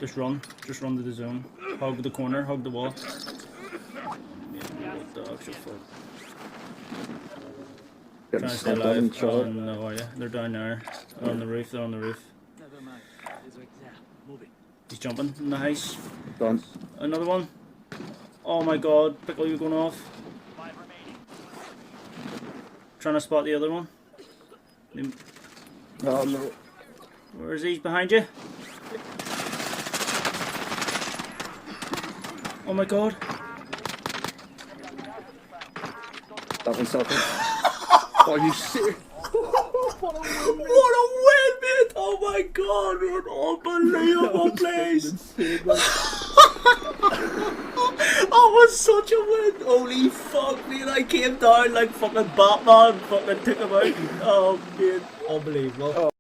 Just run to the zone. Hug the corner, hug the wall. Yeah, what the actual fuck? Getting Trying to stay snapped on alive. each Oh other. no, are you? They're down there. They're on the roof, they're on the roof. He's jumping in the house. Done. Another one. Oh my god, Pickle, you going off. Trying to spot the other one. Oh no. Where is he? Behind you? Oh my god. That one's selfie. Are you serious? What a win, mate! Oh my god, what an unbelievable place! That was such a win! Holy fuck, man! I came down like fucking Batman, fucking took him out. Oh man, unbelievable.